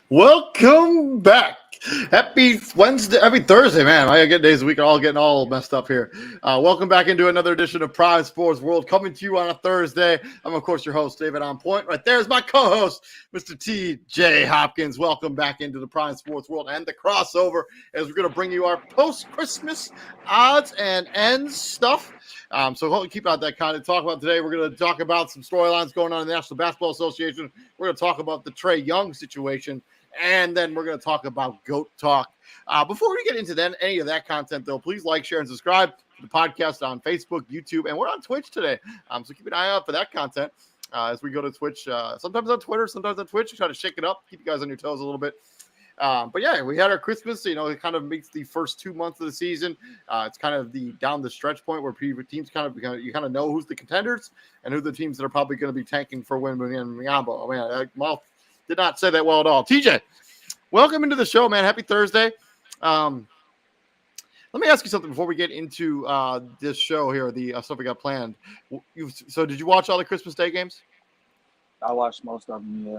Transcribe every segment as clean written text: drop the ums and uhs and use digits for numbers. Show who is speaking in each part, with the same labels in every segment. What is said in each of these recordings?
Speaker 1: Welcome back. Happy Wednesday, happy Thursday, man. I get days of the week are all getting all messed up here. Welcome back into another edition of Prime Sports World, coming to you on a Thursday. I'm, of course, your host, David On Point. Right there is my co-host, Mr. T.J. Hopkins. Welcome back into the Prime Sports World and the crossover, as we're going to bring you our post-Christmas odds and ends stuff. So keep out that content. Talk about today. We're going to talk about some storylines going on in the National Basketball Association. We're going to talk about the Trae Young situation. And then we're going to talk about GOAT Talk. Before we get into any of that content, though, please like, share, and subscribe to the podcast on Facebook, YouTube, and we're on Twitch today. So keep an eye out for that content. as we go to Twitch. Sometimes on Twitter, sometimes on Twitch. We try to shake it up, keep you guys on your toes a little bit. But yeah, we had our Christmas. It kind of makes the first 2 months of the season. It's kind of the down the stretch point where teams you kind of know who's the contenders and who the teams that are probably going to be tanking for win and Miambo. Oh man, mouth did not say that well at all. TJ, welcome into the show, man. Happy Thursday. Let me ask you something before we get into this show here, the stuff we got planned. So did you watch all the Christmas Day games?
Speaker 2: I watched most of them, yeah.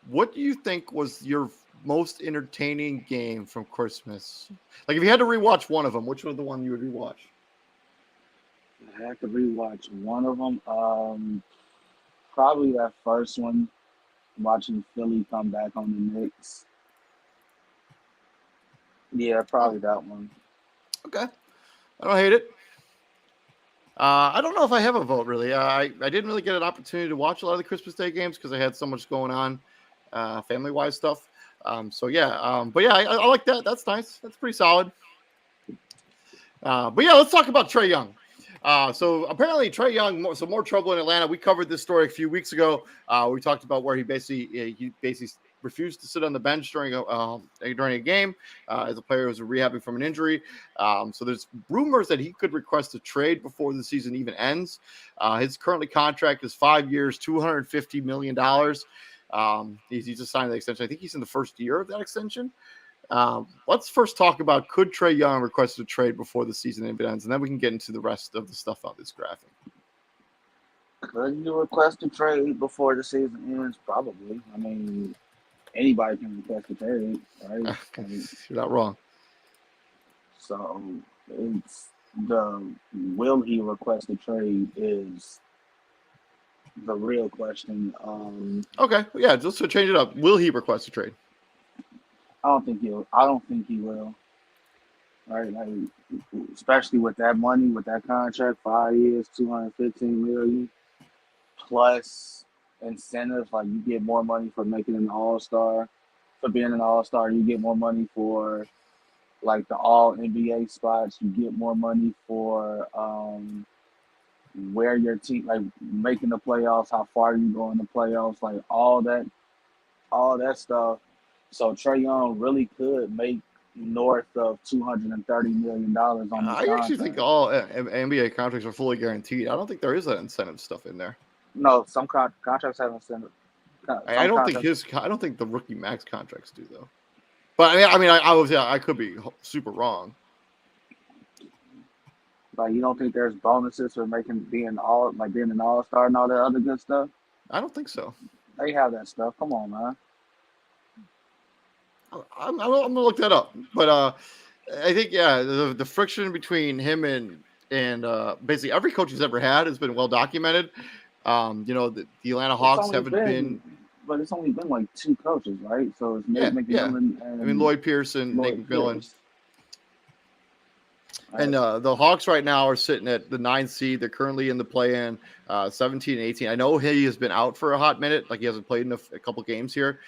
Speaker 1: What do you think was your most entertaining game from Christmas? Like, if you had to rewatch one of them, which was the one you would rewatch?
Speaker 2: I had to rewatch one of them. Probably that first one, watching Philly come back on the Knicks. Yeah, probably that one.
Speaker 1: Okay. I don't hate it. I don't know if I have a vote, really. I didn't really get an opportunity to watch a lot of the Christmas Day games because I had so much going on, family-wise stuff. But yeah, I like that. That's nice. That's pretty solid. But yeah, let's talk about Trae Young. So apparently Trae Young, more trouble in Atlanta. We covered this story a few weeks ago. We talked about where he basically refused to sit on the bench during a game as a player who was rehabbing from an injury. So there's rumors that he could request a trade before the season even ends. His currently contract is 5 years, $250 million. He just signed the extension. I think he's in the first year of that extension. Let's first talk about, could Trae Young request a trade before the season ends, and then we can get into the rest of the stuff on this graphic.
Speaker 2: Could you request a trade before the season ends? Probably. I mean, anybody can request a trade, right?
Speaker 1: You're not wrong.
Speaker 2: So it's the will he request a trade is the real question.
Speaker 1: Okay, yeah, just to change it up, will he request a trade?
Speaker 2: I don't think he will. Right, like, especially with that money, with that contract, 5 years, $215 million, plus incentives. Like, you get more money for making an All-Star, for being an All-Star. You get more money for like the All NBA spots. You get more money for where your team, like, making the playoffs, how far you go in the playoffs, like all that stuff. So Trae Young really could make north of $230 million on his contract.
Speaker 1: I actually think all NBA contracts are fully guaranteed. I don't think there is that incentive stuff in there.
Speaker 2: No, some contracts have incentive.
Speaker 1: I don't think the rookie max contracts do though. But I could be super wrong.
Speaker 2: Like, you don't think there's bonuses for being an All-Star and all that other good stuff?
Speaker 1: I don't think so.
Speaker 2: They have that stuff. Come on, man.
Speaker 1: I'm gonna look that up. But I think the friction between him and basically every coach he's ever had has been well documented. The Atlanta Hawks haven't been.
Speaker 2: But it's only been like two coaches, right? So it's Nate McMillan and
Speaker 1: Lloyd Pearson, Nate McMillan. And the Hawks right now are sitting at the 9th seed. They're currently in the play-in, 17 and 18. I know he has been out for a hot minute. Like, he hasn't played in a couple games here.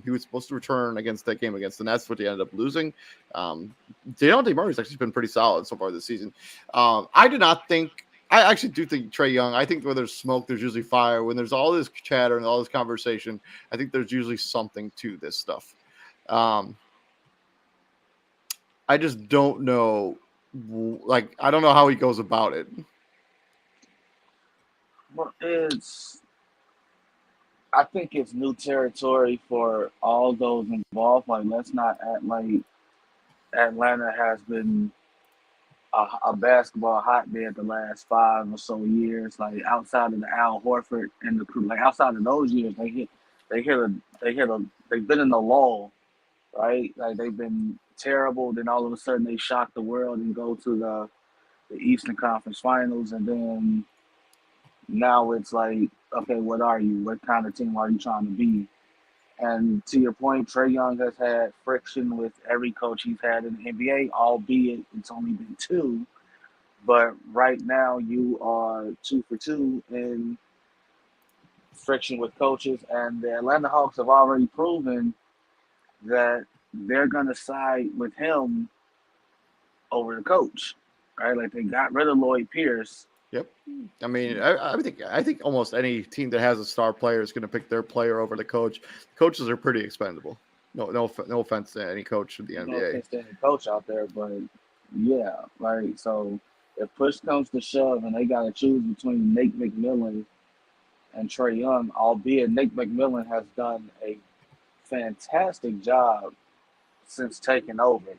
Speaker 1: He was supposed to return against that game against the Nets, but they ended up losing. DeJounte Murray's actually been pretty solid so far this season. I actually do think Trae Young, I think where there's smoke, there's usually fire. When there's all this chatter and all this conversation, I think there's usually something to this stuff. I just don't know. Like, I don't know how he goes about it.
Speaker 2: Well, I think it's new territory for all those involved. Like, let's not act like Atlanta has been a basketball hotbed the last 5 or so years. Like, outside of the Al Horford and the crew, like outside of those years, they've been in the lull, right? Like, they've been terrible. Then all of a sudden they shock the world and go to the Eastern Conference Finals, and then now it's like, okay, what are you? What kind of team are you trying to be? And to your point, Trae Young has had friction with every coach he's had in the NBA, albeit it's only been 2. But right now you are 2 for 2 in friction with coaches, and the Atlanta Hawks have already proven that they're going to side with him over the coach, right? Like, they got rid of Lloyd Pierce,
Speaker 1: Yep. I mean, I think almost any team that has a star player is going to pick their player over the coach. Coaches are pretty expendable. No offense to any coach in the
Speaker 2: No
Speaker 1: NBA.
Speaker 2: offense to any coach out there, but yeah, right. So if push comes to shove and they got to choose between Nate McMillan and Trey Young, albeit Nate McMillan has done a fantastic job since taking over.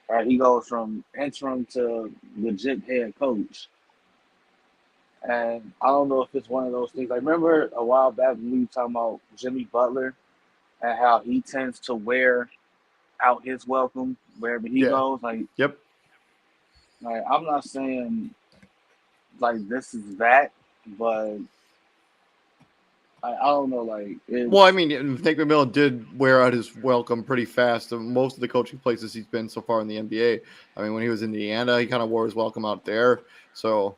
Speaker 2: Right, he goes from interim to legit head coach. And I don't know if it's one of those things. Like, remember a while back when we were talking about Jimmy Butler and how he tends to wear out his welcome wherever he
Speaker 1: Yeah.
Speaker 2: goes.
Speaker 1: Yep.
Speaker 2: Like I'm not saying like this is that, but I don't know. Like
Speaker 1: Well, I
Speaker 2: it's
Speaker 1: mean, Nick McMillan did wear out his welcome pretty fast. Most of the coaching places he's been so far in the NBA. I mean, when he was in Indiana, he kind of wore his welcome out there. So,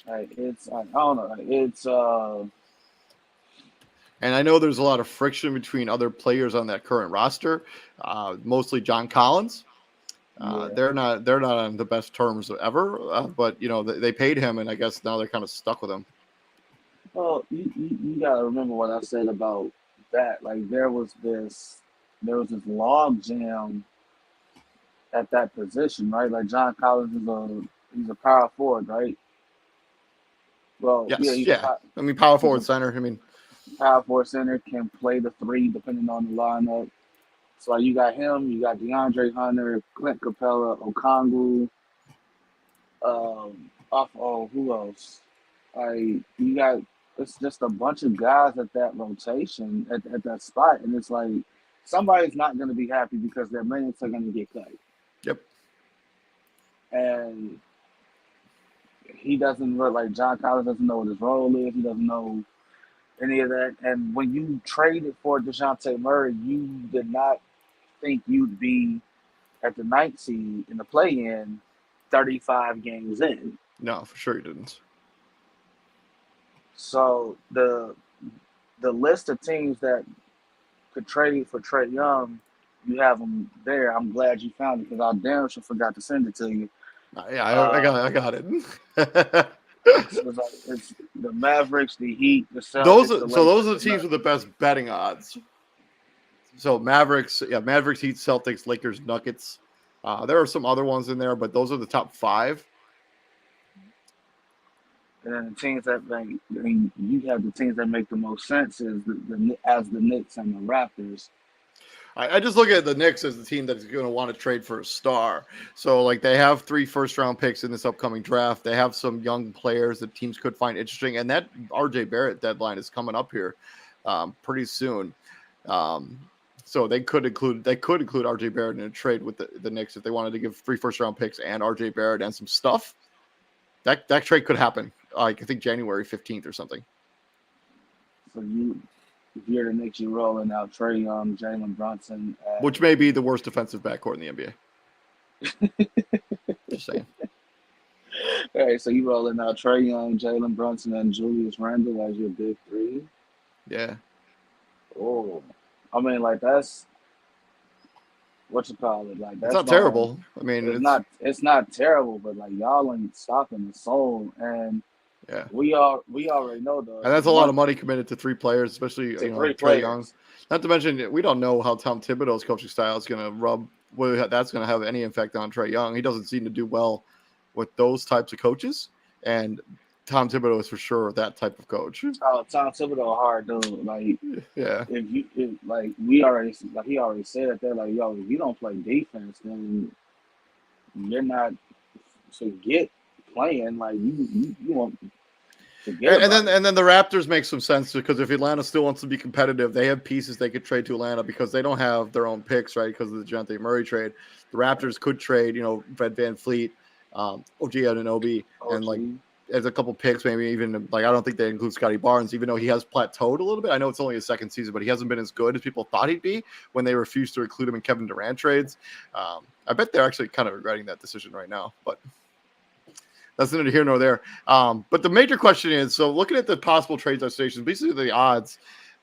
Speaker 2: I don't know.
Speaker 1: and I know there's a lot of friction between other players on that current roster, mostly John Collins.
Speaker 2: Yeah.
Speaker 1: They're not on the best terms ever, but they paid him, and I guess now they're kind of stuck with him.
Speaker 2: Well, you gotta remember what I said about that. Like there was this log jam at that position, right? Like John Collins he's a power forward, right? Well, yeah,
Speaker 1: Yes,
Speaker 2: he's a
Speaker 1: yeah. I mean, power
Speaker 2: he's
Speaker 1: forward
Speaker 2: a
Speaker 1: center. I mean,
Speaker 2: power forward center, can play the three depending on the lineup. So like, you got him, you got DeAndre Hunter, Clint Capella, Okongwu, who else? Like you got it's just a bunch of guys at that rotation at that spot, and it's like somebody's not going to be happy because their minutes are going to get cut,
Speaker 1: yep.
Speaker 2: and he doesn't look like John Collins doesn't know what his role is. He doesn't know any of that. And when you traded for Dejounte Murray, you did not think you'd be at the ninth seed in the play-in, 35 games in.
Speaker 1: No, for sure he didn't.
Speaker 2: So the list of teams that could trade for Trey Young, you have them there. I'm glad you found it because I damn sure forgot to send it to you.
Speaker 1: Yeah,
Speaker 2: Uh,
Speaker 1: I got it.
Speaker 2: it's the Mavericks, the Heat, the Celtics, the
Speaker 1: Those
Speaker 2: Lakers,
Speaker 1: are the
Speaker 2: the
Speaker 1: teams with the
Speaker 2: Nuggets.
Speaker 1: best betting odds. So Mavericks, yeah, Mavericks, Heat, Celtics, Lakers, Nuggets. There are some other ones in there, but those are the top five.
Speaker 2: And then the teams that like, I mean, you have the teams that make the most sense is the Knicks and the Raptors.
Speaker 1: I just look at the Knicks as the team that's going to want to trade for a star. So, like, they have 3 first-round picks in this upcoming draft. They have some young players that teams could find interesting, and that RJ Barrett deadline is coming up here pretty soon. So they could include RJ Barrett in a trade with the Knicks if they wanted to give 3 first-round picks and RJ Barrett and some stuff. That trade could happen. Like I think January 15th or something.
Speaker 2: So if you're the Knicks, you're rolling out Trey Young, Jalen Brunson,
Speaker 1: Which may be the worst defensive backcourt in the NBA. Just saying.
Speaker 2: all right, so you rolling out Trey Young, Jalen Brunson, and Julius Randle as your big three.
Speaker 1: Yeah.
Speaker 2: Oh, I mean, like that's what you call it. Like
Speaker 1: It's
Speaker 2: that's
Speaker 1: not
Speaker 2: going.
Speaker 1: terrible. I mean,
Speaker 2: It's not terrible, but like y'all ain't stopping the soul, and
Speaker 1: yeah.
Speaker 2: we already know
Speaker 1: And
Speaker 2: the
Speaker 1: that's a lot of
Speaker 2: one
Speaker 1: money committed to 3 players, especially
Speaker 2: to
Speaker 1: like
Speaker 2: three
Speaker 1: Trey Young.
Speaker 2: players.
Speaker 1: Not to mention, we don't know how Tom Thibodeau's coaching style is going to whether that's going to have any effect on Trey Young. He doesn't seem to do well with those types of coaches, and Tom Thibodeau is for sure that type of coach.
Speaker 2: Oh, Tom Thibodeau, hard dude. Like
Speaker 1: Yeah.
Speaker 2: like we already like he already said it there. Like yo, if you don't play defense, then you're not forget playing. Like you won't forget
Speaker 1: And
Speaker 2: about
Speaker 1: then
Speaker 2: it.
Speaker 1: and then the Raptors make some sense because if Atlanta still wants to be competitive, they have pieces they could trade to Atlanta because they don't have their own picks, right? Because of the Dejounte Murray trade. The Raptors could trade, Fred VanVleet, OG Anunoby, and like
Speaker 2: OG.
Speaker 1: as a couple picks, maybe even like I don't think they include Scotty Barnes, even though he has plateaued a little bit. I know it's only his second season, but he hasn't been as good as people thought he'd be when they refused to include him in Kevin Durant trades. I bet they're actually kind of regretting that decision right now, but that's neither here nor there. But the major question is, so looking at the possible trade destinations, basically the odds,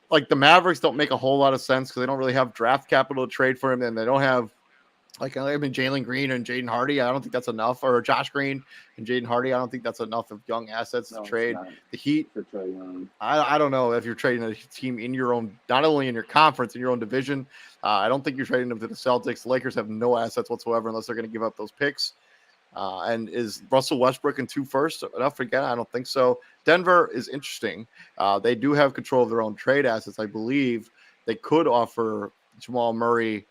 Speaker 1: like the Mavericks don't make a whole lot of sense because they don't really have draft capital to trade for him, and they don't have Like, I mean, Jalen Green and Jaden Hardy, I don't think that's enough. Or Josh Green and Jaden Hardy, I don't think that's enough of young assets to
Speaker 2: No, it's
Speaker 1: trade.
Speaker 2: not
Speaker 1: The Heat,
Speaker 2: for Trae Young.
Speaker 1: I don't know if you're trading a team in your own, not only in your conference, in your own division. I don't think you're trading them to the Celtics. The Lakers have no assets whatsoever unless they're going to give up those picks. And is Russell Westbrook in 2 first enough again? I don't think so. Denver is interesting. They do have control of their own trade assets. I believe they could offer Jamal Murray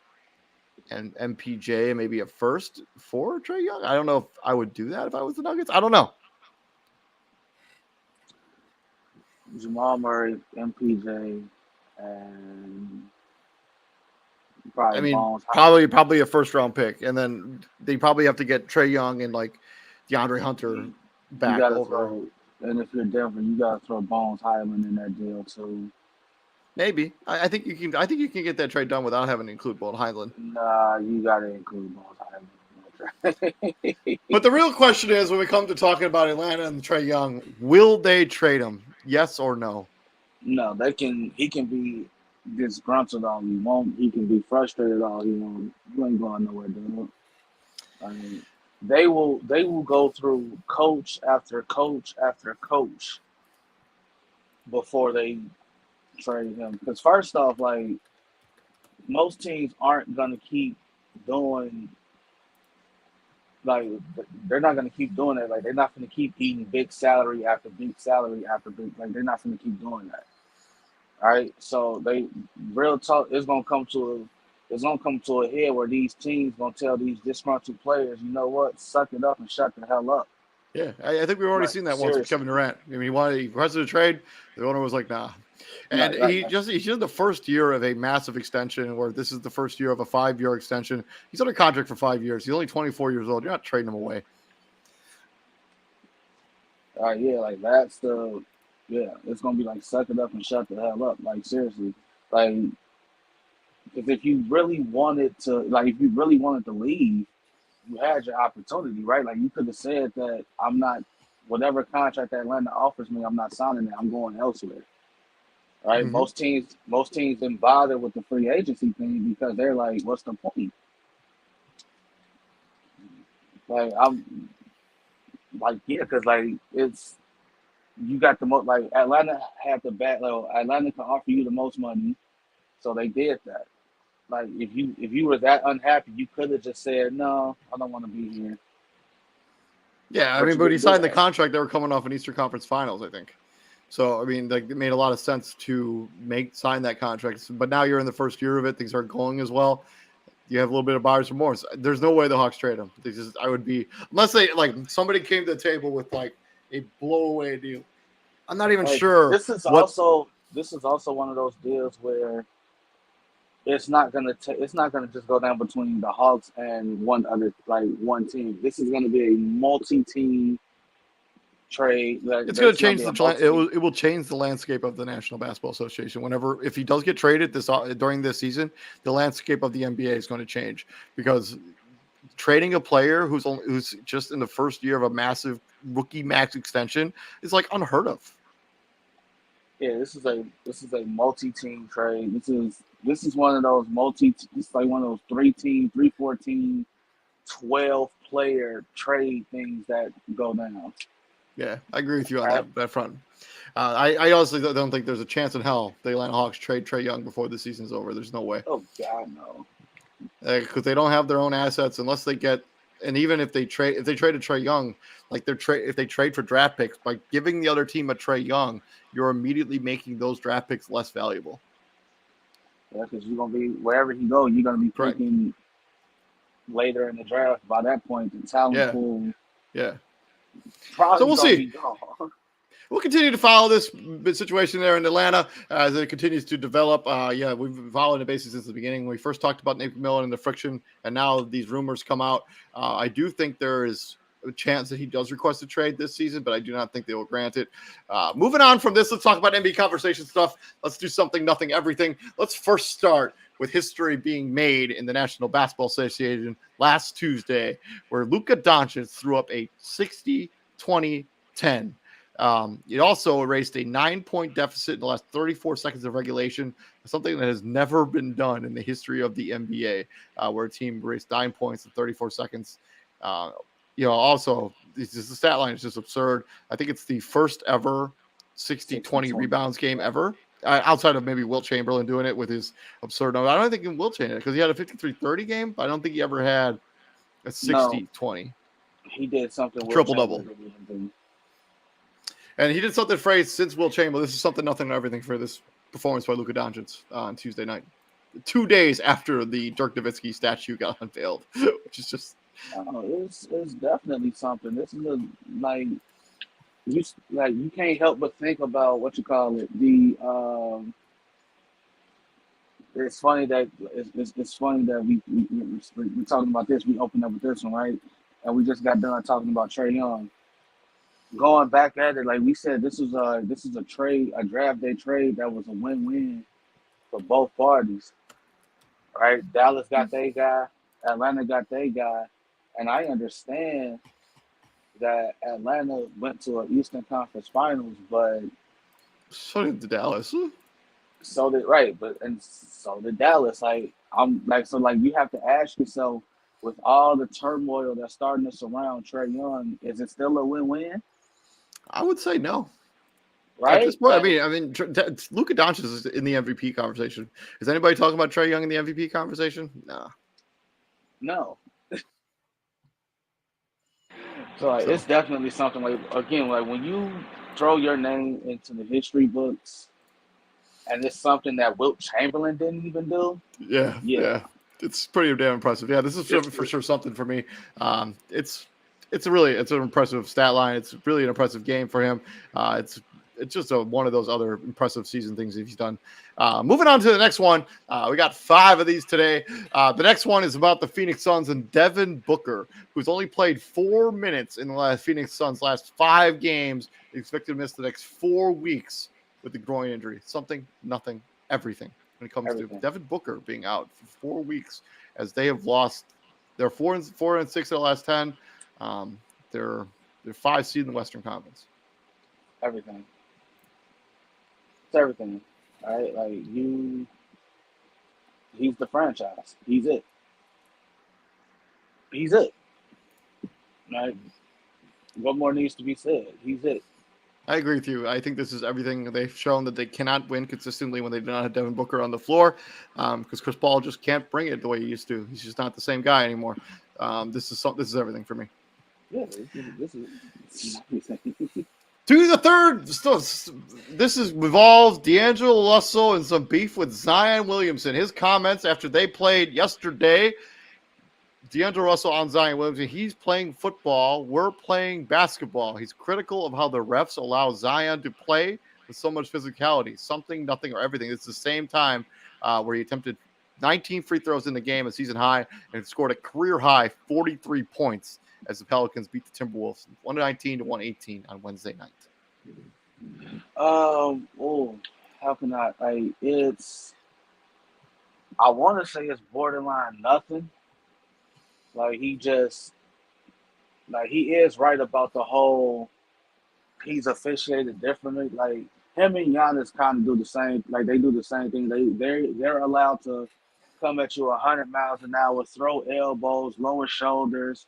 Speaker 1: and MPJ maybe a first for Trae Young. I don't know if I would do that if I was the Nuggets. I don't know.
Speaker 2: Jamal Murray, MPJ, and probably
Speaker 1: I mean,
Speaker 2: Bones.
Speaker 1: probably a first round pick, and then they probably have to get Trae Young and like DeAndre Hunter
Speaker 2: You
Speaker 1: back
Speaker 2: gotta
Speaker 1: over.
Speaker 2: throw, and if you're Denver, you gotta throw Bones Highland in that deal too.
Speaker 1: Maybe I think you can. I think you can get that trade done without having to include Bolt Highland.
Speaker 2: Nah, you gotta include Bones Highland.
Speaker 1: But the real question is, when we come to talking about Atlanta and Trae Young, will they trade him? Yes or no?
Speaker 2: No, they can. He can be disgruntled all he want. He can be frustrated all he want. You ain't going nowhere, dude. I mean, they will go through coach after coach after coach before they trade him. Because first off, like most teams aren't gonna keep doing like they're not gonna keep doing it. Like they're not gonna keep eating big salary after big salary after big. Like they're not gonna keep doing that. All right, so they real talk. It's gonna come to a head where these teams gonna tell these disgruntled players, you know what, suck it up and shut the hell up.
Speaker 1: Yeah, I think we've already
Speaker 2: Like
Speaker 1: seen that once with
Speaker 2: seriously,
Speaker 1: Kevin Durant. I mean, he requested a trade. The owner was like, "Nah," and
Speaker 2: like,
Speaker 1: he's in the first year of a massive extension, where this is the first year of a 5-year extension. He's under contract for 5 years. He's only 24 years old. You're not trading him away.
Speaker 2: yeah, like that's the yeah. It's gonna be like suck it up and shut the hell up. Like seriously, like because if you really wanted to leave, you had your opportunity, right? Like you could have said that I'm not, whatever contract that Atlanta offers me, I'm not signing it. I'm going elsewhere. Right?
Speaker 1: Mm-hmm.
Speaker 2: Most teams didn't bother with the free agency thing because they're like, what's the point? Like I'm like yeah, because like it's you got the most like Atlanta had the bad level. Atlanta can offer you the most money, so they did that. Like if you were that unhappy, you could have just said no, I don't want to be here.
Speaker 1: Yeah, I
Speaker 2: But
Speaker 1: mean,
Speaker 2: you
Speaker 1: but he
Speaker 2: didn't do
Speaker 1: signed the
Speaker 2: that.
Speaker 1: contract. They were coming off an Eastern Conference Finals, I think. So I mean, like, it made a lot of sense to sign that contract. But now you're in the first year of it; things aren't going as well. You have a little bit of buyer's remorse. There's no way the Hawks trade him. I would be, unless they like somebody came to the table with like a blowaway deal. I'm not even
Speaker 2: Like
Speaker 1: sure what.
Speaker 2: this is also one of those deals where it's not gonna just go down between the Hawks and one team. This is gonna be a multi-team trade. Like
Speaker 1: It's going to
Speaker 2: there's gonna
Speaker 1: change
Speaker 2: be a
Speaker 1: it
Speaker 2: multi.
Speaker 1: will change the landscape of the National Basketball Association. Whenever if he does get traded during this season, the landscape of the NBA is going to change because trading a player who's just in the first year of a massive rookie max extension is like unheard of.
Speaker 2: Yeah, this is a multi-team trade. This is one of those multi. This is like one of those 3-team, 3-4-team, 12-player trade things that go down.
Speaker 1: Yeah, I agree with you on
Speaker 2: Right?
Speaker 1: that front. I honestly don't think there's a chance in hell the Atlanta Hawks trade Trae Young before the season's over. There's no way
Speaker 2: Oh God, no.
Speaker 1: because they don't have their own assets unless they get. And even if they traded Trae Young, like if they trade for draft picks by giving the other team a Trae Young, you're immediately making those draft picks less valuable.
Speaker 2: Yeah, because you're gonna be wherever he goes, you're gonna be
Speaker 1: Correct.
Speaker 2: picking later in the draft. By that point, the talent
Speaker 1: Yeah.
Speaker 2: pool
Speaker 1: Yeah. So
Speaker 2: probably
Speaker 1: we'll
Speaker 2: gonna
Speaker 1: see.
Speaker 2: be gone.
Speaker 1: We'll continue to follow this situation there in Atlanta as it continues to develop. Yeah, we've been following the basis since the beginning. We first talked about Nate McMillan and the friction, and now these rumors come out. I do think there is a chance that he does request a trade this season, but I do not think they will grant it. Moving on from this, let's talk about NBA conversation stuff. Let's do something, nothing, everything. Let's first start with history being made in the National Basketball Association last Tuesday, where Luka Doncic threw up a 60-20-10 It also erased a 9-point deficit in the last 34 seconds of regulation, something that has never been done in the history of the NBA, where a team erased 9 points in 34 seconds. Also, the stat line is just absurd. I think it's the first ever 60-20 rebounds game ever. Outside of maybe Wilt Chamberlain doing it with his absurd number. I don't think Wilt changed it because he had a 53-30 game, but I don't think he ever had a 60-20.
Speaker 2: He did something with
Speaker 1: triple-double. And he did something for since Wilt Chamberlain. This is something, nothing, and everything for this performance by Luka Doncic on Tuesday night. 2 days after the Dirk Nowitzki statue got unveiled, which is just...
Speaker 2: it's definitely something. This is you can't help but think about what you call it. It's funny that we're talking about this. We opened up with this one, right? And we just got done talking about Trae Young. Going back at it, like we said, this is a draft day trade that was a win-win for both parties, right? Dallas got their guy, Atlanta got their guy, and I understand that Atlanta went to an Eastern Conference Finals, but
Speaker 1: so did Dallas.
Speaker 2: So did Dallas. You have to ask yourself, with all the turmoil that's starting to surround Trae Young, is it still a win-win?
Speaker 1: I would say no.
Speaker 2: Right?
Speaker 1: At this point, I mean, Luka Doncic is in the MVP conversation. Is anybody talking about Trae Young in the MVP conversation? Nah.
Speaker 2: No. So it's definitely something when you throw your name into the history books, and it's something that Wilt Chamberlain didn't even do.
Speaker 1: Yeah. It's pretty damn impressive. Yeah, this is for sure something for me. It's an impressive stat line. It's really an impressive game for him. It's just one of those other impressive season things he's done. Moving on to the next one. We got 5 of these today. The next one is about the Phoenix Suns and Devin Booker, who's only played 4 minutes in the Phoenix Suns' last 5 games. He's expected to miss the next 4 weeks with the groin injury. Something, nothing, everything when it comes to Devin Booker being out for 4 weeks, as they have lost. They're 4-6 in the last 10. They're 5 seed in the Western Conference.
Speaker 2: Everything. It's everything. Right? He's the franchise. He's it. Right? What more needs to be said? He's it.
Speaker 1: I agree with you. I think this is everything. They've shown that they cannot win consistently when they do not have Devin Booker on the floor, because Chris Paul just can't bring it the way he used to. He's just not the same guy anymore. This is everything for me.
Speaker 2: Yeah, this is
Speaker 1: to the third. This is involved D'Angelo Russell and some beef with Zion Williamson. His comments after they played yesterday. D'Angelo Russell on Zion Williamson. He's playing football. We're playing basketball. He's critical of how the refs allow Zion to play with so much physicality. Something, nothing, or everything. It's the same time where he attempted 19 free throws in the game, a season high, and scored a career high 43 points as the Pelicans beat the Timberwolves 119-118 on Wednesday night.
Speaker 2: How can I? I want to say it's borderline nothing. He is right about the whole. He's officiated differently. Him and Giannis kind of do the same. They do the same thing. They're allowed to come at you 100 miles an hour, throw elbows, lower shoulders,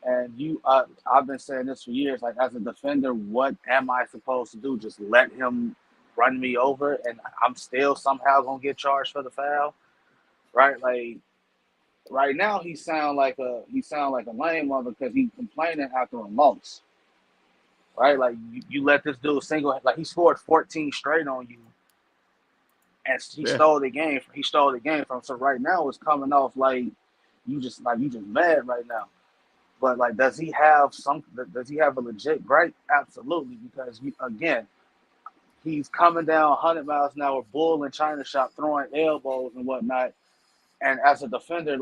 Speaker 2: and I've been saying this for years. As a defender, what am I supposed to do? Just let him run me over, and I'm still somehow gonna get charged for the foul, right? Right now, he sound like a lame mother because he's complaining after a loss, right? You let this dude he scored 14 straight on you, and he stole the game. He stole the game from. So right now, it's coming off you just mad right now. But does he have a legit gripe? Absolutely, because he's coming down 100 miles an hour, bull in China shop, throwing elbows and whatnot. And as a defender,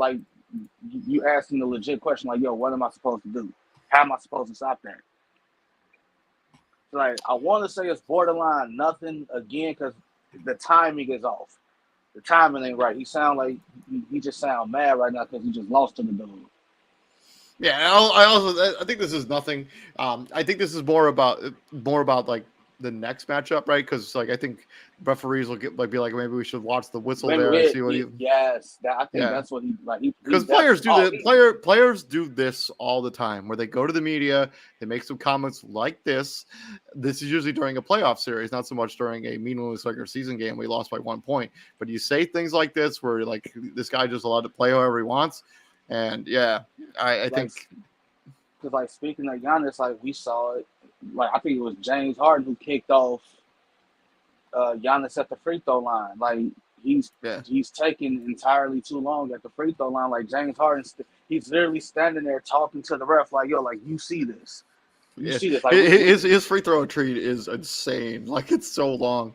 Speaker 2: you asking the legit question, yo, what am I supposed to do? How am I supposed to stop that? I want to say it's borderline nothing again because the timing is off. The timing ain't right. He just sound mad right now because he just lost to the dude.
Speaker 1: Yeah, I think this is nothing. I think this is more about like the next matchup, right? Because like I think referees will be like maybe we should watch the whistle
Speaker 2: Maybe
Speaker 1: there and see what he.
Speaker 2: yes, I think
Speaker 1: Yeah,
Speaker 2: that's what he like. He
Speaker 1: because
Speaker 2: that's
Speaker 1: players do
Speaker 2: all
Speaker 1: the
Speaker 2: he.
Speaker 1: players do this all the time, where they go to the media, they make some comments like this. This is usually during a playoff series, not so much during a meaningless regular season game. We lost by 1 point, but you say things like this, where like this guy just allowed to play however he wants, and yeah, I
Speaker 2: Like,
Speaker 1: think.
Speaker 2: because like speaking of Giannis, like we saw it. Like I think it was James Harden who kicked off Giannis at the free throw line. Like he's
Speaker 1: Yeah.
Speaker 2: he's taking entirely too long at the free throw line. Like James Harden, he's literally standing there talking to the ref, like, "Yo, like you see this, you
Speaker 1: Yeah,
Speaker 2: see this." Like
Speaker 1: his free throw treat is insane. Like it's so long.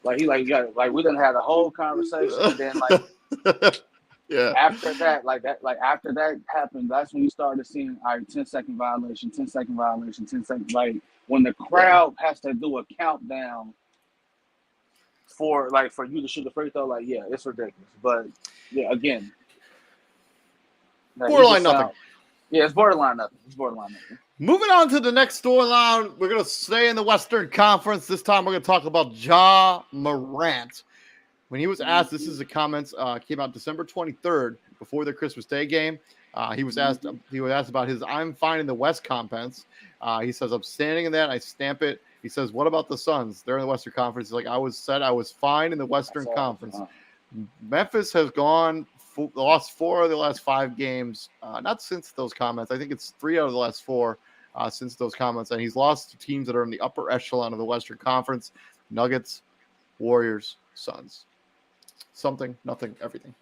Speaker 2: like he like yeah, like we done had a whole conversation, and then like
Speaker 1: Yeah,
Speaker 2: after that happened, that's when you started seeing all right, 10-second violation, 10-second violation, 10 second like when the
Speaker 1: yeah.
Speaker 2: crowd has to do a countdown for you to shoot the free throw, like yeah, it's ridiculous. But yeah, again, he
Speaker 1: Borderline
Speaker 2: just
Speaker 1: nothing.
Speaker 2: sound yeah, it's borderline nothing. It's borderline nothing.
Speaker 1: Moving on to the next storyline, we're gonna stay in the Western Conference. This time, we're gonna talk about Ja Morant. When he was asked, this is a comment came out December 23rd before the Christmas Day game. He was asked about his "I'm fine in the West" comments. He says, "I'm standing in that. I stamp it." He says, "What about the Suns? They're in the Western Conference." He's like, I was fine in the Western Conference. Memphis has lost 4 of the last 5 games. Not since those comments. I think it's 3 out of the last 4 since those comments. And he's lost to teams that are in the upper echelon of the Western Conference: Nuggets, Warriors, Suns. Something, nothing, everything.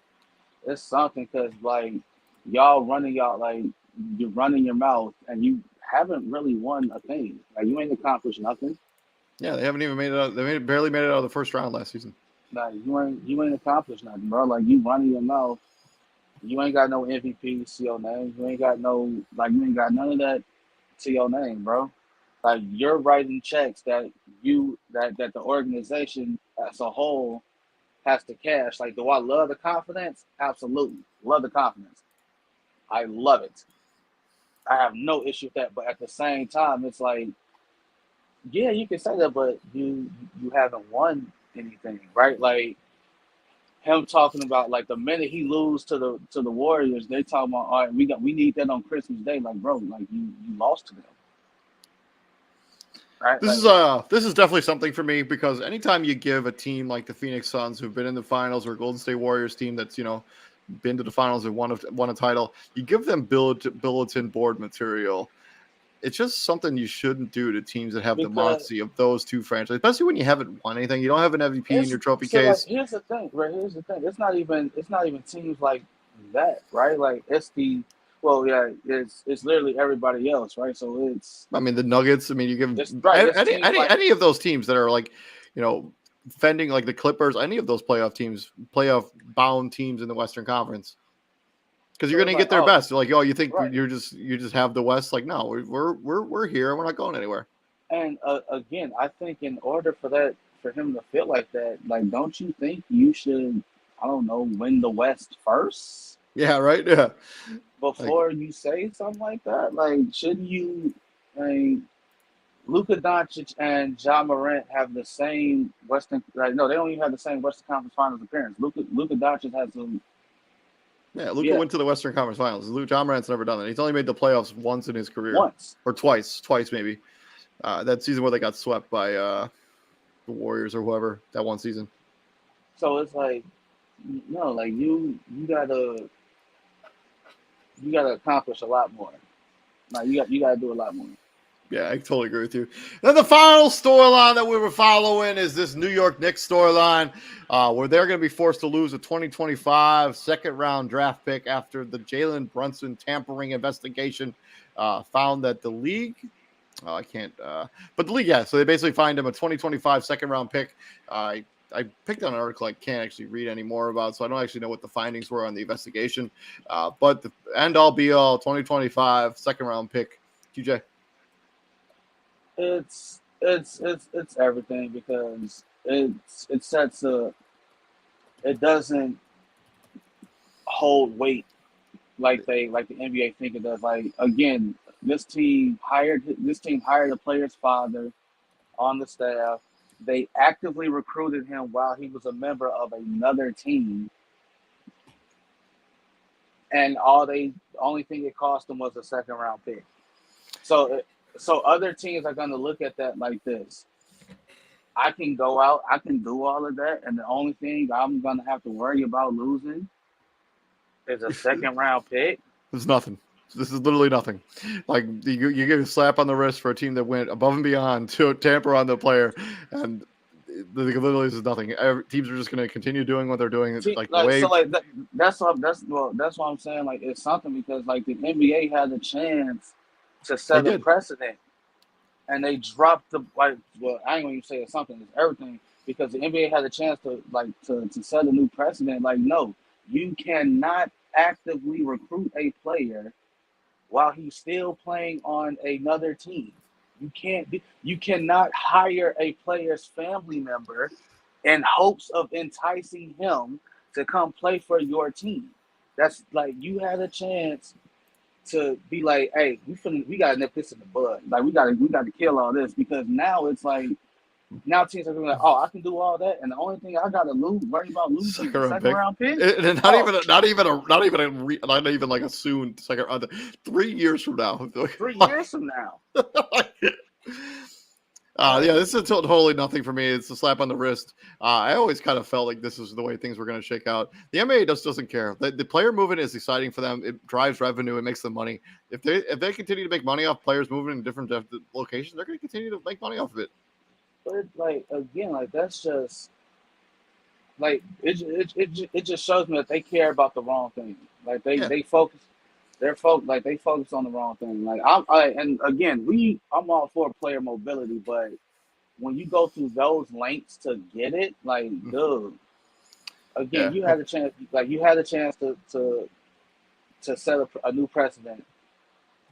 Speaker 2: It's something because like y'all running y'all like you're running your mouth and you haven't really won a thing. Like you ain't accomplished nothing.
Speaker 1: Yeah, they haven't even made it out. Barely made it out of the first round last season.
Speaker 2: Like you ain't accomplished nothing, bro. Like you running your mouth. You ain't got no MVP to your name. You ain't got none of that to your name, bro. Like you're writing checks that the organization as a whole has to cash. Like, do I love the confidence? Absolutely. Love the confidence. I love it. I have no issue with that. But at the same time, it's like, yeah, you can say that, but you haven't won anything, right? Like him talking about like the minute he lose to the Warriors, they talking about all right, we need that on Christmas Day. Like, bro, like you lost to them. Right?
Speaker 1: This is definitely something for me, because anytime you give a team like the Phoenix Suns, who've been in the finals, or Golden State Warriors team that's been to the finals and won a title, you give them bulletin board material. It's just something you shouldn't do to teams that have the
Speaker 2: because
Speaker 1: moxie of those two franchises, especially when you haven't won anything. You don't have an MVP in
Speaker 2: it's
Speaker 1: your trophy
Speaker 2: so like
Speaker 1: case.
Speaker 2: here's the thing, right? Here's the thing. It's not even teams like that, right? Like it's the well, yeah, it's literally everybody else, right? So
Speaker 1: I mean, the Nuggets. I mean, you give
Speaker 2: it's right. It's
Speaker 1: any
Speaker 2: teams
Speaker 1: any
Speaker 2: like
Speaker 1: any of those teams that are like, fending, like the Clippers, any of those playoff bound teams in the Western Conference, because you're
Speaker 2: so
Speaker 1: going
Speaker 2: it's
Speaker 1: to
Speaker 2: like
Speaker 1: get their best. You're like, oh, you think
Speaker 2: right.
Speaker 1: you just have the West? Like, no, we're here. We're not going anywhere.
Speaker 2: And again, I think in order for him to feel like that, like don't you think you should, I don't know, win the West first
Speaker 1: Yeah, right. Yeah, like
Speaker 2: before you say something like that? Like shouldn't you? Like Luka Doncic and Ja Morant have the same Western. Like, no, they don't even have the same Western Conference Finals appearance. Luka Doncic has some.
Speaker 1: yeah. Luka
Speaker 2: Yeah,
Speaker 1: went to the Western Conference Finals. John Morant's never done that. He's only made the playoffs once in his career,
Speaker 2: once.
Speaker 1: or twice maybe. That season where they got swept by the Warriors or whoever, that one season.
Speaker 2: So it's like, no, like you gotta accomplish a lot more. Like you gotta do a lot more.
Speaker 1: Yeah, I totally agree with you. Then the final storyline that we were following is this New York Knicks storyline, where they're going to be forced to lose a 2025 second-round draft pick after the Jalen Brunson tampering investigation found that the league. I can't, but the league, yeah. So they basically fined him a 2025 second-round pick. I picked on an article I can't actually read any more about, so I don't actually know what the findings were on the investigation. But the end all be all 2025 second-round pick, QJ.
Speaker 2: It's everything because it doesn't hold weight like the NBA think it does. Like again, this team hired the player's father on the staff. They actively recruited him while he was a member of another team, and only thing it cost them was a second round pick. So other teams are going to look at that like this. I can go out, I can do all of that, and the only thing I'm going to have to worry about losing is a second round pick.
Speaker 1: There's nothing. This is literally nothing. Like you give a slap on the wrist for a team that went above and beyond to tamper on the player, and literally this is nothing. Teams are just going to continue doing what they're doing,
Speaker 2: See,
Speaker 1: like the
Speaker 2: like
Speaker 1: way
Speaker 2: so, like that, that's what I'm saying. Like it's something because like the NBA had a chance to
Speaker 1: they
Speaker 2: set a
Speaker 1: did.
Speaker 2: precedent, and they dropped the like. Well, I ain't gonna even say it's something. It's everything because the NBA had a chance to set a new precedent. Like, no, you cannot actively recruit a player while he's still playing on another team. You cannot hire a player's family member in hopes of enticing him to come play for your team. That's like you had a chance to be like, hey, we gotta nip this in the bud. Like we gotta kill all this because now it's like now teams are gonna be like, oh, I can do all that, and the only thing I gotta worry about losing is
Speaker 1: Second
Speaker 2: a
Speaker 1: round
Speaker 2: second
Speaker 1: pick.
Speaker 2: round pick.
Speaker 1: And
Speaker 2: Oh,
Speaker 1: not even like a soon. Second round. 3 years from now.
Speaker 2: 3 years from now.
Speaker 1: Yeah, this is totally nothing for me. It's a slap on the wrist. I always kind of felt like this is the way things were going to shake out. The NBA just doesn't care. The player movement is exciting for them. It drives revenue. It makes them money. If they continue to make money off players moving in different locations, they're going to continue to make money off of it.
Speaker 2: But it's like again, like that's just like it just shows me that they care about the wrong thing. Like
Speaker 1: Yeah,
Speaker 2: they focus on the wrong thing. Like and again, I'm all for player mobility, but when you go through those lengths to get it, like dude, again,
Speaker 1: yeah.
Speaker 2: you had a chance to set a new precedent,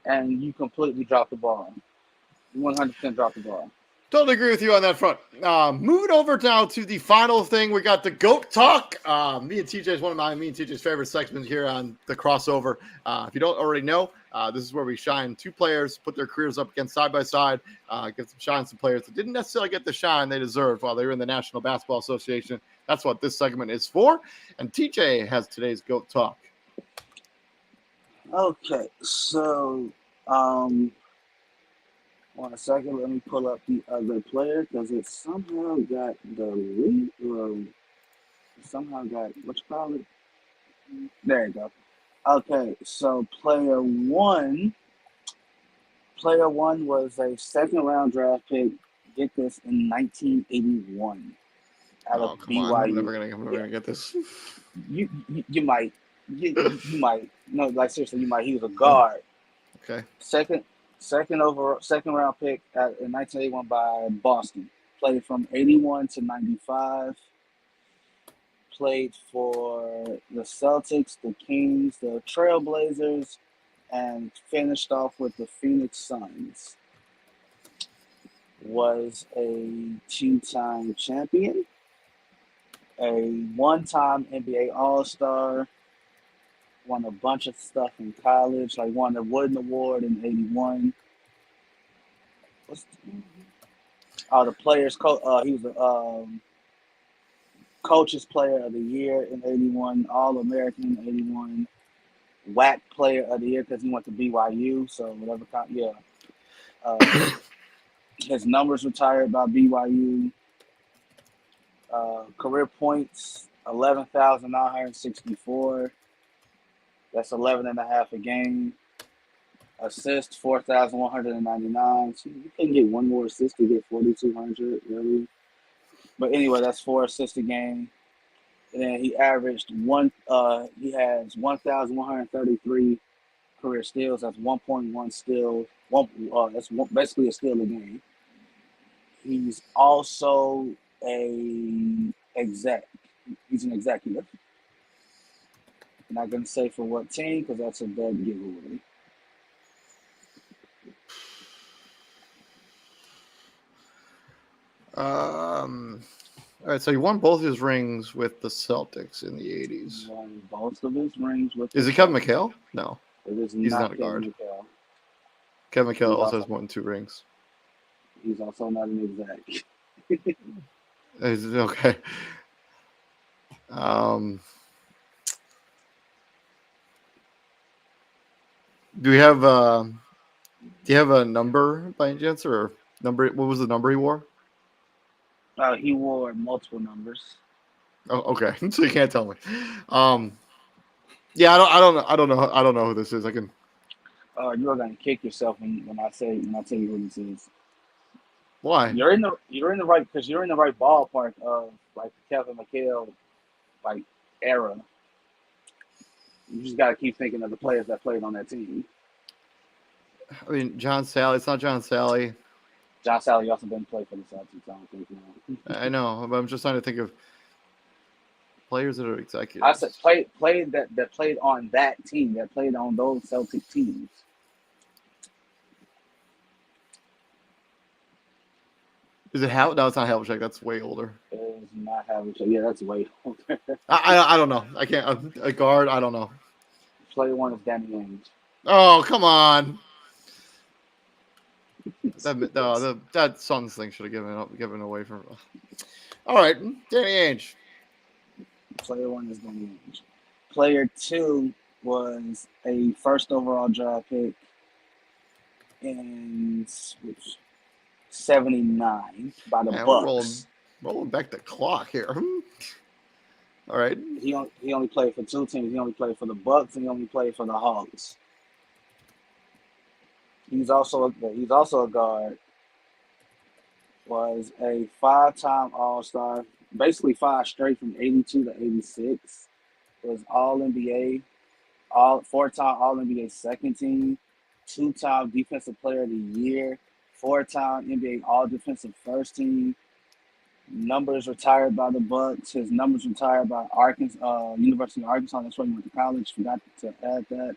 Speaker 2: and you completely dropped the ball. You 100% dropped the ball.
Speaker 1: Totally agree with you on that front. Moving over now to the final thing, we got the GOAT talk. Me and TJ's favorite segments here on the crossover. If you don't already know, this is where we shine two players, put their careers up against side by side, give some shine some players that didn't necessarily get the shine they deserved while they were in the National Basketball Association. That's what this segment is for. And TJ has today's GOAT talk.
Speaker 2: Okay, so 1 second, let me pull up the other player because it somehow got deleted. Somehow got what you call it. There you go. Okay, so player one was a second round draft pick. Get this in 1981 out of
Speaker 1: Oh, come on. I'm
Speaker 2: BYU.
Speaker 1: never
Speaker 2: Yeah,
Speaker 1: gonna get this.
Speaker 2: you might you might no like seriously you might. He was a guard.
Speaker 1: Okay.
Speaker 2: Second second round pick in 1981 by Boston. Played from 81 to 95. Played for the Celtics, the Kings, the Trailblazers, and finished off with the Phoenix Suns. Was a two-time champion, a one-time NBA All-Star, won a bunch of stuff in college, like won the Wooden Award in '81. What's the players? He was the coaches player of the year in '81, All American in '81, WAC player of the year because he went to BYU. So whatever, yeah. His numbers retired by BYU. Career points 11,964. That's 11 and a half a game. Assists 4,199. So you couldn't get one more assist to get 4,200, really. But anyway, that's 4 assists a game. And then he averaged he has 1,133 career steals. That's 1.1 steals. Basically a steal a game. He's also a exec. He's an executive. I'm not gonna say for what team because that's a dead giveaway.
Speaker 1: All All right, so he won both his rings with the Celtics in the 80s.
Speaker 2: Won both of his rings with
Speaker 1: Is
Speaker 2: the
Speaker 1: it Kevin
Speaker 2: Celtics.
Speaker 1: McHale? No,
Speaker 2: It is
Speaker 1: he's
Speaker 2: not
Speaker 1: not a
Speaker 2: Kevin
Speaker 1: guard.
Speaker 2: McHale.
Speaker 1: Kevin McHale
Speaker 2: He's
Speaker 1: also
Speaker 2: also
Speaker 1: has more than 2 rings.
Speaker 2: he's also not an exec.
Speaker 1: Okay. Do we have do you have a number by any chance, or number? What was the number he wore?
Speaker 2: He wore multiple numbers.
Speaker 1: Oh, okay. So you can't tell me. Yeah, I don't know who this is. I can.
Speaker 2: You are gonna kick yourself when I tell you who this is.
Speaker 1: Why?
Speaker 2: You're in the right because you're in the right ballpark of like the Kevin McHale like era. You just gotta keep thinking of the players that played on that team.
Speaker 1: I mean, John Sally. It's not John Sally.
Speaker 2: John Sally also didn't play for the Celtics. I don't think now.
Speaker 1: I know, but I'm just trying to think of players that are
Speaker 2: I said
Speaker 1: executives.
Speaker 2: played that played on that team that played on those Celtic teams.
Speaker 1: Is it Hal? No, it's not Havlicek. That's way older.
Speaker 2: Is not having yeah, that's way older.
Speaker 1: I don't know. I can't. A guard. I don't know.
Speaker 2: Player one is Danny Ainge.
Speaker 1: Oh, come on. That Suns thing should have given away from. All right, Danny Ainge.
Speaker 2: Player one is Danny Ainge. Player two was a first overall draft pick in 79 by the
Speaker 1: Man, we're
Speaker 2: Bucks.
Speaker 1: rolling back the clock here. All right.
Speaker 2: He only played for 2 teams. He only played for the Bucks and he only played for the Hawks. He's also a guard. Was a 5-time All-Star, basically 5 straight from 82 to 86. Was All NBA, 4-time All NBA second team, 2-time Defensive Player of the Year, 4-time NBA All Defensive first team. Numbers retired by the Bucks. His numbers retired by Arkansas, University of Arkansas. That's where he went to college. Forgot to add that.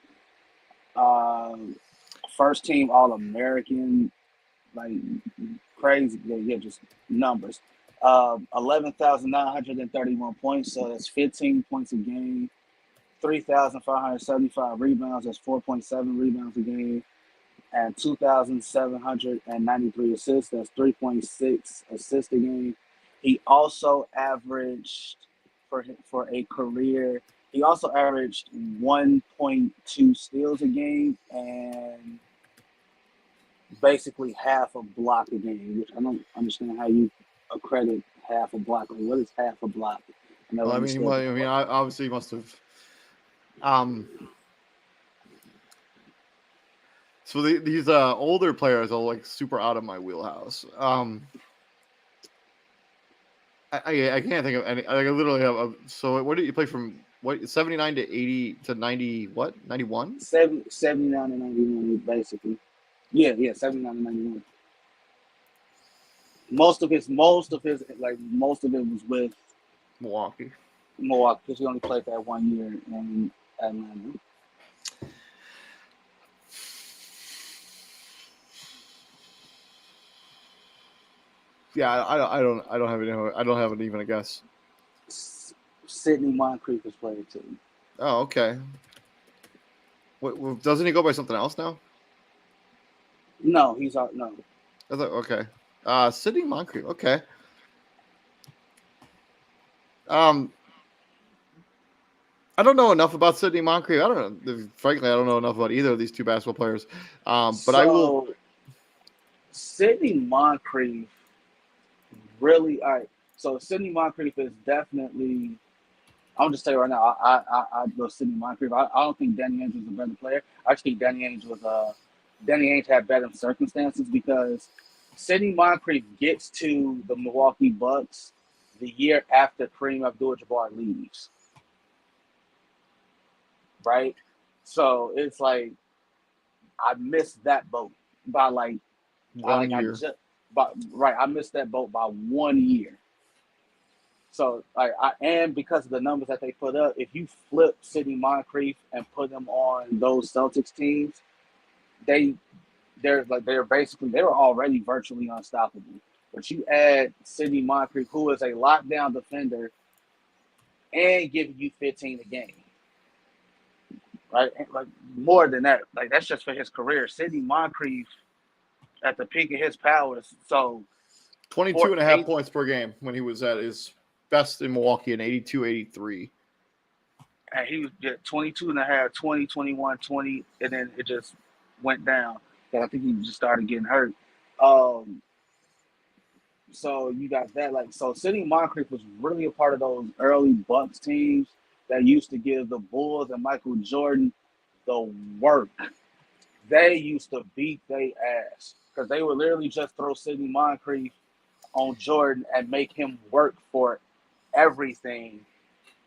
Speaker 2: First team All American, like crazy. Yeah, just numbers. 11,931 points. So that's 15 points a game. 3,575 rebounds. That's 4.7 rebounds a game. And 2,793 assists. That's 3.6 assists a game. He also averaged for a career. He also averaged 1.2 steals a game and basically half a block a game, which I don't understand how you accredit half a block. Like, what is half a block? I never
Speaker 1: Well,
Speaker 2: understood that.
Speaker 1: Obviously, he must have. So these older players are like super out of my wheelhouse. I can't think of any. I literally have. So what did you play from? What 79 to 80 to 90? What 91?
Speaker 2: 79 and 91, basically. Yeah, 79 and 91. Most of it was with
Speaker 1: Milwaukee.
Speaker 2: Milwaukee because he only played that 1 year in Atlanta.
Speaker 1: Yeah, I don't have even a guess.
Speaker 2: Sidney Moncrief is player two.
Speaker 1: Oh, okay. What, doesn't he go by something else now?
Speaker 2: No, he's out. No,
Speaker 1: I thought, okay. Sidney Moncrief. Okay. I don't know enough about Sidney Moncrief. Frankly, I don't know enough about either of these two basketball players. But I will.
Speaker 2: Sidney Moncrief really. All right. So Sidney Moncrief is definitely. I'm just tell you right now. I go Sidney Moncrief. I don't think Danny Ainge was a better player. I just think Danny Ainge had better circumstances because Sidney Moncrief gets to the Milwaukee Bucks the year after Kareem Abdul-Jabbar leaves. Right? So it's like I missed that boat by like
Speaker 1: 1 year.
Speaker 2: I missed that boat by 1 year. So because of the numbers that they put up, if you flip Sidney Moncrief and put them on those Celtics teams, they were already virtually unstoppable. But you add Sidney Moncrief, who is a lockdown defender, and giving you 15 a game, right? Like more than that. Like that's just for his career. Sidney Moncrief at the peak of his powers. So
Speaker 1: 22 and a half points per game when he was at his best in Milwaukee in 82, 83.
Speaker 2: And he was 22 and a half, 20, 21, 20, and then it just went down. And I think he just started getting hurt. So you got that. Like, so Sidney Moncrief was really a part of those early Bucks teams that used to give the Bulls and Michael Jordan the work. They used to beat their ass because they would literally just throw Sidney Moncrief on Jordan and make him work for everything.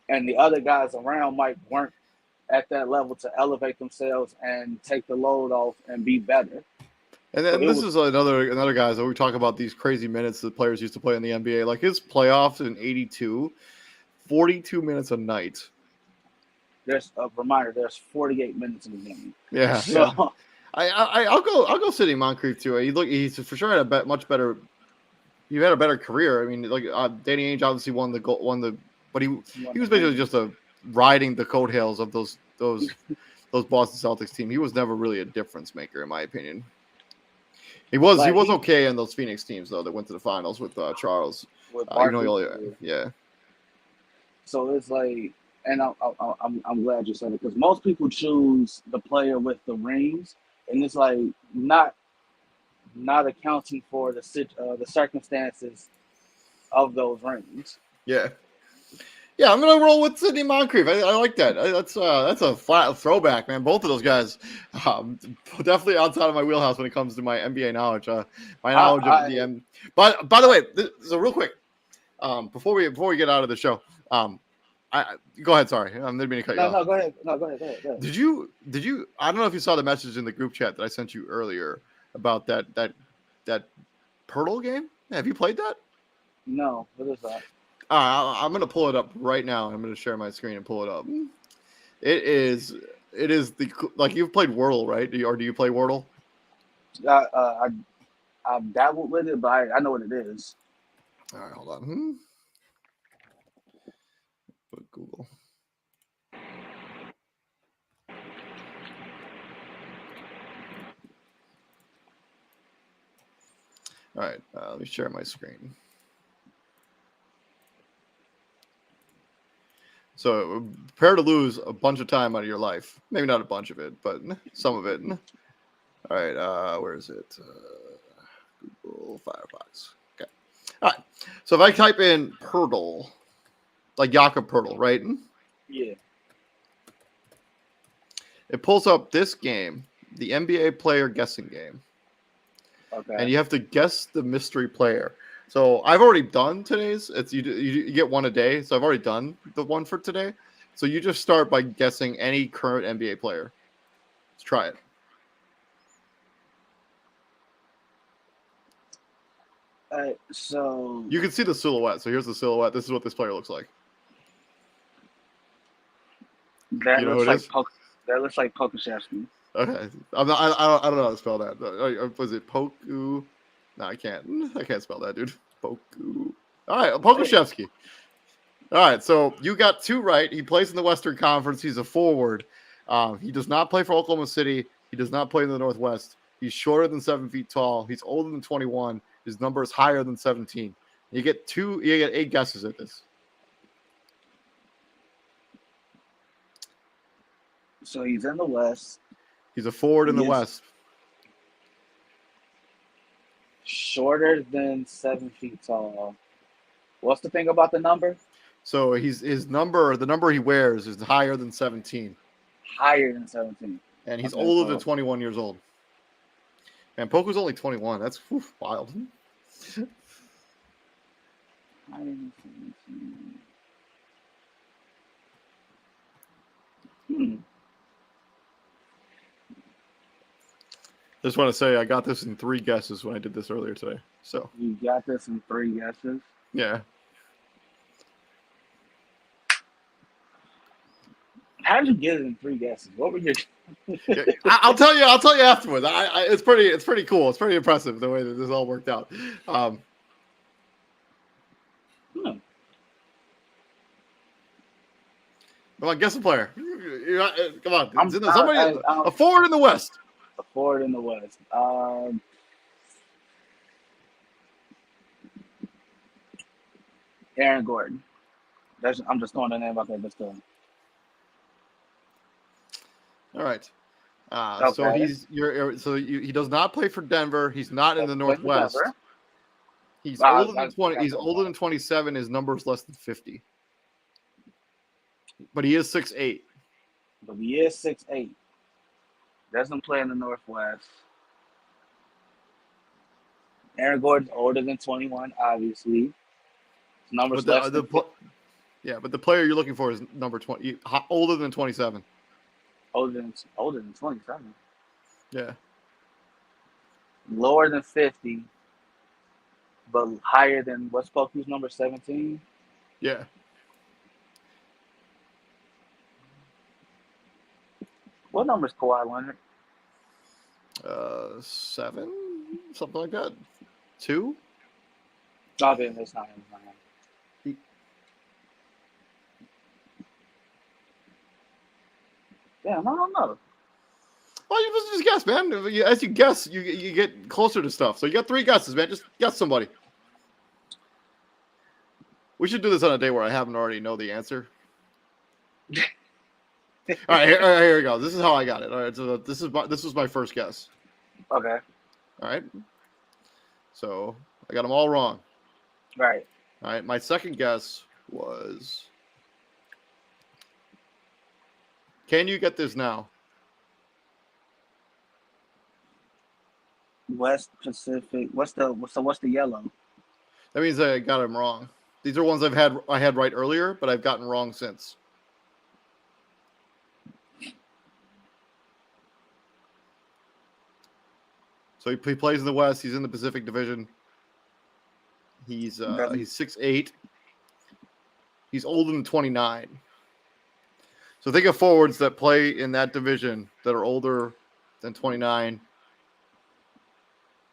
Speaker 2: And the other guys around Mike weren't at that level to elevate themselves and take the load off and be better.
Speaker 1: And then this is another guys that we talk about these crazy minutes that players used to play in the NBA. Like his playoffs in 82, 42 minutes a night.
Speaker 2: There's a reminder. There's 48 minutes in the game.
Speaker 1: Yeah,
Speaker 2: so
Speaker 1: yeah. I'll go Sidney Moncrief too. He's for sure had a much better. He had a better career. I mean, like Danny Ainge obviously won the, but he was basically just riding the coattails of those Boston Celtics team. He was never really a difference maker, in my opinion. He was okay in those Phoenix teams though that went to the finals with Charles.
Speaker 2: With
Speaker 1: yeah.
Speaker 2: So it's like, and I'm glad you said it because most people choose the player with the rings, and it's like not accounting for the circumstances of those rings.
Speaker 1: Yeah. Yeah, I'm gonna roll with Sidney Moncrief. I like that. That's a flat throwback, man. Both of those guys, definitely outside of my wheelhouse when it comes to my NBA knowledge. My knowledge of the M. But by the way, so real quick, before we get out of the show, go ahead. Sorry, I'm not meaning to cut you off.
Speaker 2: No, go ahead. Go ahead.
Speaker 1: Did you? I don't know if you saw the message in the group chat that I sent you earlier about that Pirtle game. Have you played that?
Speaker 2: No. What is that?
Speaker 1: I'm going to pull it up right now. I'm going to share my screen and pull it up. It is like you've played Wordle, right? Do you play Wordle?
Speaker 2: I've dabbled with it, but I know what it is.
Speaker 1: All right, hold on. Put Google. All right, let me share my screen. So prepare to lose a bunch of time out of your life. Maybe not a bunch of it, but some of it. All right, where is it? Google Firefox. Okay. All right. So if I type in Pirtle, like Jakob Pirtle, right?
Speaker 2: Yeah.
Speaker 1: It pulls up this game, the NBA player guessing game.
Speaker 2: Okay.
Speaker 1: And you have to guess the mystery player. So I've already done today's. It's you get one a day. So I've already done the one for today. So you just start by guessing any current NBA player. Let's try it.
Speaker 2: So
Speaker 1: you can see the silhouette. So here's the silhouette. This is what this player looks like.
Speaker 2: That looks like Pokuševski.
Speaker 1: Okay, I don't know how to spell that. Was it Poku? No, I can't spell that, dude. Poku. All right, Pokuševski. All right, so you got two right. He plays in the Western Conference. He's a forward. He does not play for Oklahoma City. He does not play in the Northwest. He's shorter than 7 feet tall. He's older than 21. His number is higher than 17. You get 8 guesses at this.
Speaker 2: So he's in the West.
Speaker 1: He's a forward in the West.
Speaker 2: Shorter than 7 feet tall. What's the thing about the number?
Speaker 1: So his number, the number he wears, is higher than 17.
Speaker 2: Higher than 17.
Speaker 1: And he's older than 21 years old. And Poku's only 21. That's wild.
Speaker 2: Higher than 17.
Speaker 1: Just want to say I got this in 3 guesses when I did this earlier today. So
Speaker 2: you got this in 3 guesses?
Speaker 1: Yeah.
Speaker 2: How did you get it in 3 guesses? What were your?
Speaker 1: I'll tell you afterwards. It's pretty cool. It's pretty impressive the way that this all worked out. Come on, guess a player. Come on, somebody
Speaker 2: I'm
Speaker 1: a forward in the West.
Speaker 2: a forward in the West. Aaron Gordon. I'm just throwing the name out there just to.
Speaker 1: All right. So
Speaker 2: Okay.
Speaker 1: he does not play for Denver. He's not in the
Speaker 2: Play for
Speaker 1: Northwest.
Speaker 2: Denver.
Speaker 1: He's
Speaker 2: I,
Speaker 1: older
Speaker 2: I,
Speaker 1: than
Speaker 2: I
Speaker 1: 20.
Speaker 2: got
Speaker 1: He's
Speaker 2: that
Speaker 1: older
Speaker 2: wrong.
Speaker 1: than 27. His number is less than 50. But he is 6'8".
Speaker 2: But he is 6'8". Doesn't play in the Northwest. Aaron Gordon's older than 21, obviously. His number's
Speaker 1: But
Speaker 2: less than 50,
Speaker 1: but the player you're looking for is number 20, older than 27.
Speaker 2: older than 27.
Speaker 1: Yeah.
Speaker 2: Lower than 50, but higher than what's Poku's number 17?
Speaker 1: Yeah.
Speaker 2: What number's Kawhi Leonard?
Speaker 1: 7, something like that. 2.
Speaker 2: Oh, then it's not him. It's not him. Damn, I don't know.
Speaker 1: Well, you just guess, man. As you guess, you get closer to stuff. So you got 3 guesses, man. Just guess somebody. We should do this on a day where I haven't already know the answer. All right, here we go. This is how I got it. All right, so this was my first guess.
Speaker 2: Okay.
Speaker 1: All right. So I got them all wrong.
Speaker 2: Right.
Speaker 1: All right. My second guess was. Can you get this now?
Speaker 2: West Pacific. What's the yellow?
Speaker 1: That means I got them wrong. These are ones I had right earlier, but I've gotten wrong since. So he plays in the West. He's in the Pacific Division. He's 6'8". He's older than 29. So think of forwards that play in that division that are older than 29.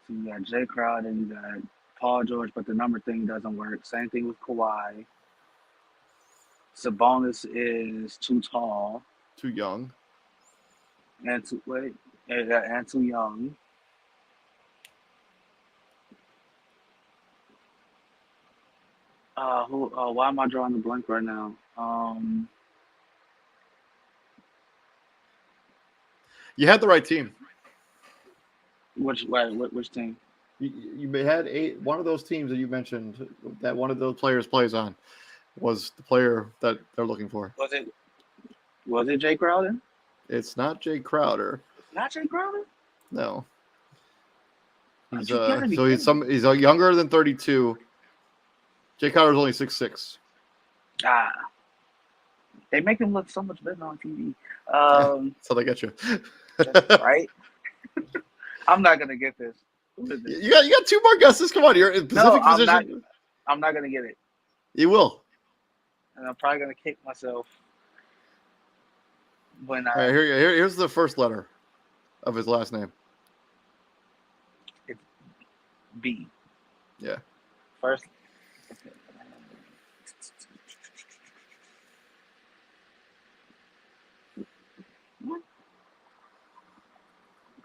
Speaker 2: So you got Jay Crowder, you got Paul George, but the number thing doesn't work. Same thing with Kawhi. Sabonis is too tall
Speaker 1: Too young.
Speaker 2: and too young. Why am I drawing the blank right now?
Speaker 1: You had the right team.
Speaker 2: Which team?
Speaker 1: You had one of those teams that you mentioned that one of those players plays on was the player that they're looking for.
Speaker 2: Was it Jay Crowder?
Speaker 1: It's not Jay Crowder.
Speaker 2: Not Jay Crowder?
Speaker 1: No. He's
Speaker 2: he's
Speaker 1: younger than 32. Jay Crowder's only 6'6".
Speaker 2: They make him look so much better on TV.
Speaker 1: So they get you.
Speaker 2: Right? I'm not gonna get this.
Speaker 1: You got 2 more guesses. Come on, you're in Pacific position.
Speaker 2: I'm not gonna get it.
Speaker 1: You will.
Speaker 2: And I'm probably gonna kick myself when
Speaker 1: All right, here's the first letter of his last name.
Speaker 2: It's B.
Speaker 1: Yeah.
Speaker 2: First.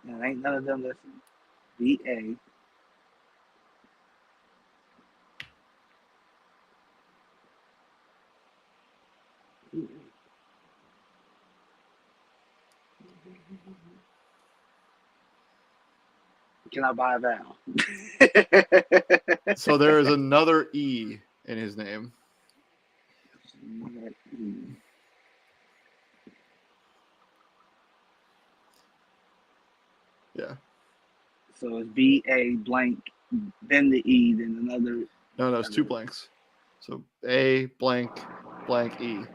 Speaker 2: And ain't none of them listening. B-A. Can I buy a vowel?
Speaker 1: So there is another E in his name. Yeah.
Speaker 2: So it's B-A blank, then the E, then another.
Speaker 1: No, it's 2 blanks. So A blank blank E.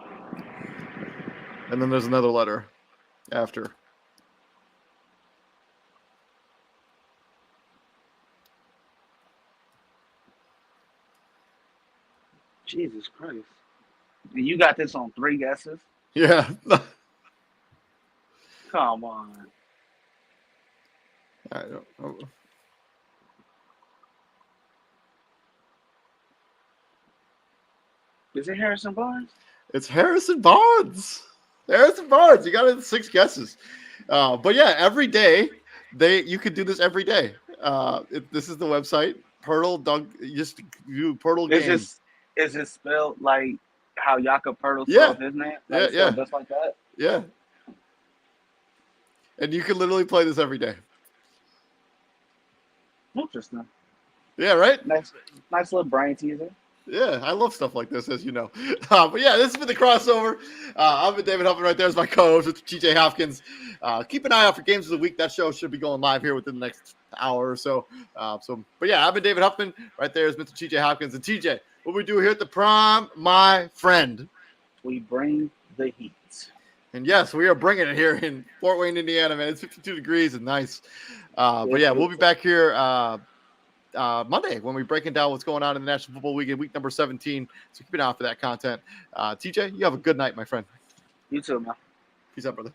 Speaker 1: And then there's another letter after.
Speaker 2: Jesus Christ. And you got this on 3 guesses?
Speaker 1: Yeah.
Speaker 2: Come on.
Speaker 1: I don't know.
Speaker 2: Is it Harrison Barnes?
Speaker 1: It's Harrison Barnes. Harrison Barnes. You got it 6 guesses. But yeah, every day you could do this every day. This is the website. Pirtle Dunk. You just do Pirtle
Speaker 2: It's
Speaker 1: game.
Speaker 2: just is it spelled like how Jakob Pertl
Speaker 1: Yeah.
Speaker 2: spelled his name? Like
Speaker 1: Yeah.
Speaker 2: it's spelled just like that?
Speaker 1: Yeah. And you can literally play this every day.
Speaker 2: Interesting.
Speaker 1: Yeah, right?
Speaker 2: Nice little brain teaser.
Speaker 1: Yeah, I love stuff like this, as you know. But yeah, this has been the crossover. I've been David Huffman right there as my co-host with TJ Hopkins. Keep an eye out for Games of the Week. That show should be going live here within the next hour or so. But yeah, I've been David Huffman. Right there is Mr. TJ Hopkins. And TJ, what we do here at the Prime, my friend.
Speaker 2: We bring the heat.
Speaker 1: And yes, we are bringing it here in Fort Wayne, Indiana, man. It's 52 degrees and nice. But yeah, we'll be back here Monday when we're breaking down what's going on in the National Football League in week number 17. So keep an eye out for that content. TJ, you have a good night, my friend.
Speaker 2: You too, man.
Speaker 1: Peace out, brother.